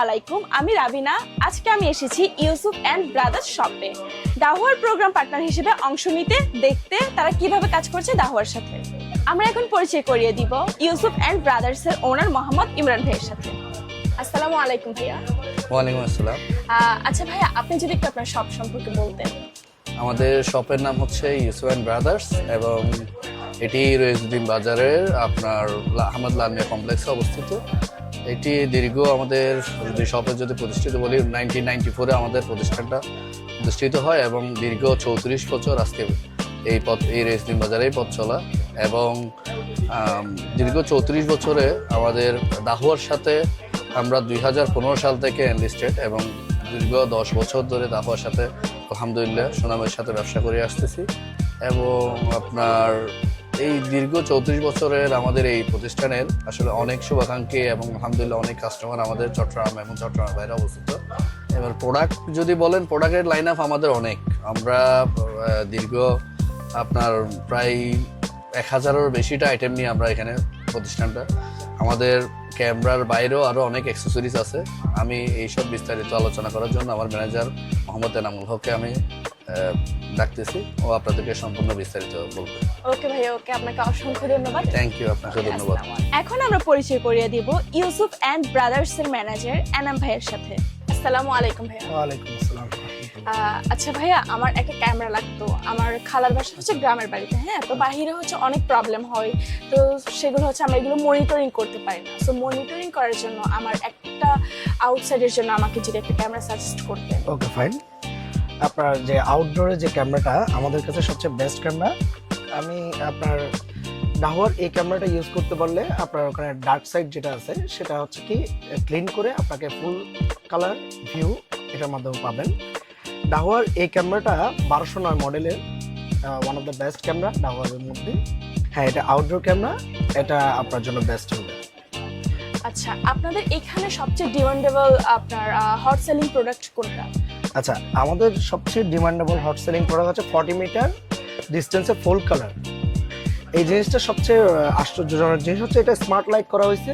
আলাইকুম, আমি রাবিনা। আজকে আমি এসেছি ইউসুফ অ্যান্ড ব্রাদার্স শপে দাহুয়ার প্রোগ্রাম পার্টনার হিসেবে অংশ নিতে, দেখতে তারা কিভাবে কাজ করছে দাহুয়ার সাথে। আমরা এখন পরিচয় করিয়ে দিব ইউসুফ অ্যান্ড ব্রাদার্স এর ওনার মোহাম্মদ ইমরান ভাইয়ের সাথে। আসসালামু আলাইকুম ভাইয়া। ওয়ালাইকুম আসসালাম। আচ্ছা ভাইয়া, আপনি যদি একটু আপনার শপ সম্পর্কে বলতেন। আমাদের শপের নাম হচ্ছে ইউসুফ অ্যান্ড ব্রাদার্স এবং এটি রইজুদ্দিন বাজারের আপনার আহমদ লালমিয়া কমপ্লেক্সে অবস্থিত। এটি দীর্ঘ আমাদের যদি শপের যদি প্রতিষ্ঠিত বলি 1994-এ আমাদের প্রতিষ্ঠানটা প্রতিষ্ঠিত হয় এবং দীর্ঘ 34 বছর আজকে এই রইজুদ্দিন বাজারেই পথ চলা এবং দীর্ঘ 34 বছরে আমাদের দাহুয়ার সাথে আমরা 2015 সাল থেকে এনলিস্টেড এবং দীর্ঘ 10 বছর ধরে দাহুয়ার সাথে আলহামদুলিল্লাহ সুনামের সাথে ব্যবসা করে আসতেছি এবং আপনার এই দীর্ঘ 34 বছরের আমাদের এই প্রতিষ্ঠানের আসলে অনেক শুভাকাঙ্ক্ষী এবং আলহামদুলিল্লাহ অনেক কাস্টমার আমাদের চট্টগ্রাম এবং চট্টগ্রামের বাইরে অবস্থিত। এবার প্রোডাক্ট যদি বলেন, প্রোডাক্টের লাইন আপ আমাদের অনেক। আমরা দীর্ঘ আপনার প্রায় 1000-এর বেশিটা আইটেম নিয়ে আমরা এখানে প্রতিষ্ঠানটা। আমাদের ক্যামেরার বাইরেও আরও অনেক অ্যাক্সেসরিজ আছে। আমি এইসব বিস্তারিত আলোচনা করার জন্য আমার ম্যানেজার মোহাম্মদ এনামুল হককে আমি ডাকতেছি, ও আপনাদেরকে সম্পূর্ণ বিস্তারিত বলবে। ওকে ভাইয়া, ওকে, আপনাকে অসংখ্য ধন্যবাদ। থ্যাংক ইউ, আপনাকে ধন্যবাদ। এখন আমরা পরিচয় করিয়ে দিব ইউসুফ অ্যান্ড ব্রাদার্স এর ম্যানেজার এনাম ভাইয়ের সাথে। আসসালামু আলাইকুম ভাইয়া। ওয়ালাইকুম আসসালাম। আচ্ছা ভাইয়া, আমার একটা ক্যামেরা লাগতো। আমার খালার বাসা হচ্ছে গ্রামের বাড়িতে, হ্যাঁ, তো বাহিরে হচ্ছে অনেক প্রবলেম হয়, তো সেগুলো হচ্ছে আমরা এগুলো মনিটরিং করতে পারি না। সো মনিটরিং করার জন্য আমার একটা আউটসাইডের জন্য আমাকে যদি একটা ক্যামেরা সাজেস্ট করতেন। Okay fine. আপনার যে আউটডোরে যে ক্যামেরাটা আমাদের কাছে সবচেয়ে বেস্ট ক্যামেরা, আমি আপনার দাহুয়ার এই ক্যামেরাটা ইউজ করতে পারলে আপনার ওখানে ডার্ক সাইড যেটা আছে সেটা হচ্ছে কি ক্লিন করে আপনাকে ফুল কালার ভিউ এটার মাধ্যমে পাবেন। দাহুয়ার এই ক্যামেরাটা 1209 মডেলের one of the best camera দাহুয়ারের মধ্যে। হ্যাঁ, এটা আউটডোর ক্যামেরা, এটা আপনার জন্য বেস্ট হবে। আচ্ছা, আপনাদের এখানে সবচেয়ে ডিমান্ডেবল আপনার হট সেলিং প্রোডাক্ট কোনটা? আচ্ছা, আমাদের সবচেয়ে ডিমান্ডেবল হট সেলিং প্রোডাক্ট হচ্ছে 40 মিটার ডিস্টেন্সে ফুল কালার। এই জিনিসটা সবচেয়ে আশ্চর্যজনক জিনিস হচ্ছে এটা স্মার্ট লাইট করা হয়েছে।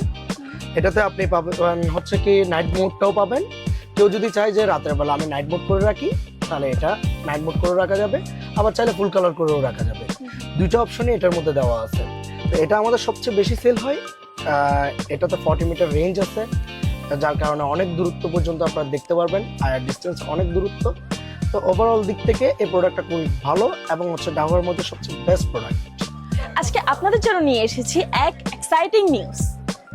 এটাতে আপনি পাবেন হচ্ছে কি নাইট মোডটাও পাবেন। কেউ যদি চায় যে রাতের বেলা আমি নাইট মোড করে রাখি, তাহলে এটা নাইট মোড করে রাখা যাবে, আবার চাইলে ফুল কালার করেও রাখা যাবে। দুইটা অপশনই এটার মধ্যে দেওয়া আছে। তো এটা আমাদের সবচেয়ে বেশি সেল হয়। এটাতে 40 মিটার রেঞ্জ আছে, যার কারণে অনেক দূরত্ব পর্যন্ত আপনারা দেখতে পারবেন, আর ডিস্টেন্স অনেক দূরত্ব। তো ওভারঅল দিক থেকে এই প্রোডাক্টটা খুবই ভালো এবং হচ্ছে দাহুয়ার মধ্যে সবচেয়ে বেস্ট প্রোডাক্ট। আজকে আপনাদের জন্য নিয়ে এসেছি এক exciting news,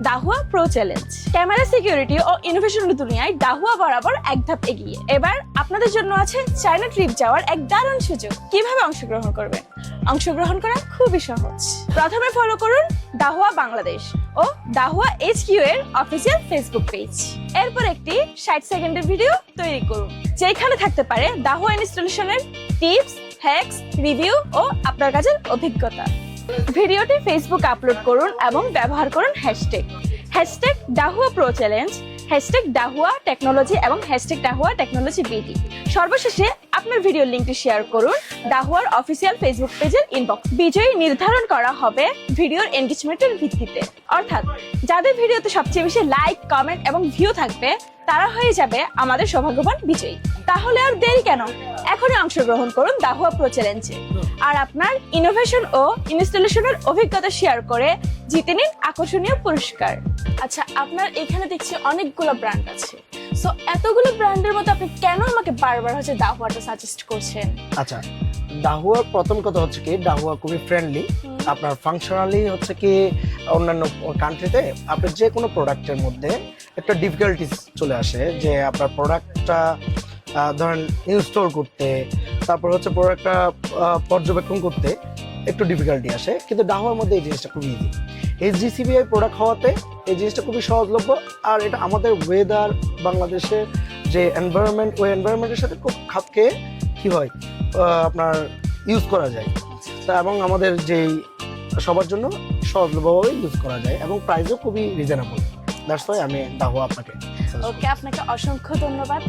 Dahua pro challenge. Camera security ও ইনোভেশনের দুনিয়ায় দাহুয়া বরাবর এক ধাপ এগিয়ে। এবার আপনাদের জন্য আছে চায়না ট্রিপ যাওয়ার এক দারুণ সুযোগ। কিভাবে অংশগ্রহণ করবেন? অংশগ্রহণ করা খুবই সহজ। প্রথমে ফলো করুন দাহুয়া বাংলাদেশ ও দাহুয়া এইচকিউ এর অফিসিয়াল ফেসবুক পেজ। এরপর একটি 60 সেকেন্ডের ভিডিও তৈরি করুন, যেখানে থাকতে পারে দাহুয়া ইনস্টলেশনের টিপস, হ্যাকস, রিভিউ ও আপনার কাজের অভিজ্ঞতা। ভিডিওটি ফেসবুক আপলোড করুন এবং ব্যবহার করুন hashtag দাহুয়া pro challenge, hashtag দাহুয়া technology এবং হ্যাশট্যাগ দাহুয়া টেকনোলজি বিডি। সর্বশেষে আপনার ভিডিওর লিঙ্কটি শেয়ার করুন দাহুয়ার অফিসিয়াল ফেসবুক পেজের ইনবক্স। বিজয়ী নির্ধারণ করা হবে ভিডিওর এনগেজমেন্টের ভিত্তিতে, অর্থাৎ যাদের ভিডিওতে সবচেয়ে বেশি লাইক, কমেন্ট এবং ভিউ থাকবে তারা হয়ে যাবে আমাদের সৌভাগ্যবান বিজয়ী। তাহলে আর দেরি কেন, এখনই অংশগ্রহণ করুন দাহুয়া প্রো চ্যালেঞ্জে আর আপনার ইনোভেশন ও ইনস্টলেশনের অভিজ্ঞতা শেয়ার করে জিতে নিন আকর্ষণীয় পুরস্কার। আচ্ছা, আপনার এখানে দেখছি অনেকগুলো ব্র্যান্ড আছে, সো এতগুলো ব্র্যান্ডের মধ্যে আপনি কেন আমাকে বারবার হচ্ছে দাহুয়াটা সাজেস্ট করছেন? আচ্ছা, দাহুয়ার প্রথম কথা হচ্ছে কি দাহুয়া খুবই ফ্রেন্ডলি। আপনার ফাংশনালি হচ্ছে কি অন্যান্য কান্ট্রিতে আপনার যে কোনো প্রোডাক্টের মধ্যে একটা ডিফিকাল্টিস চলে আসে, যে আপনার প্রোডাক্টটা ধরেন ইনস্টল করতে, তারপর হচ্ছে প্রোডাক্টটা পর্যবেক্ষণ করতে একটু ডিফিকাল্টি আসে, কিন্তু দাহুয়ার মধ্যে এই জিনিসটা খুবই ইজি। HDCBI প্রোডাক্ট হওয়াতে এই জিনিসটা খুবই সহজলভ্য, আর এটা আমাদের ওয়েদার, বাংলাদেশের যে এনভায়রনমেন্ট, ওই এনভায়রনমেন্টের সাথে খুব খাপ খেয়ে কী হয় আপনার ইউজ করা যায়। তা এবং আমাদের যেই সবার জন্য সহজলভ্যভাবে ইউজ করা যায় এবং প্রাইসও খুবই রিজনেবল। দ্যাটস ওয়াই আমি দাহুয়া আপনাকে। ওকে, আপনাকে অসংখ্য ধন্যবাদ।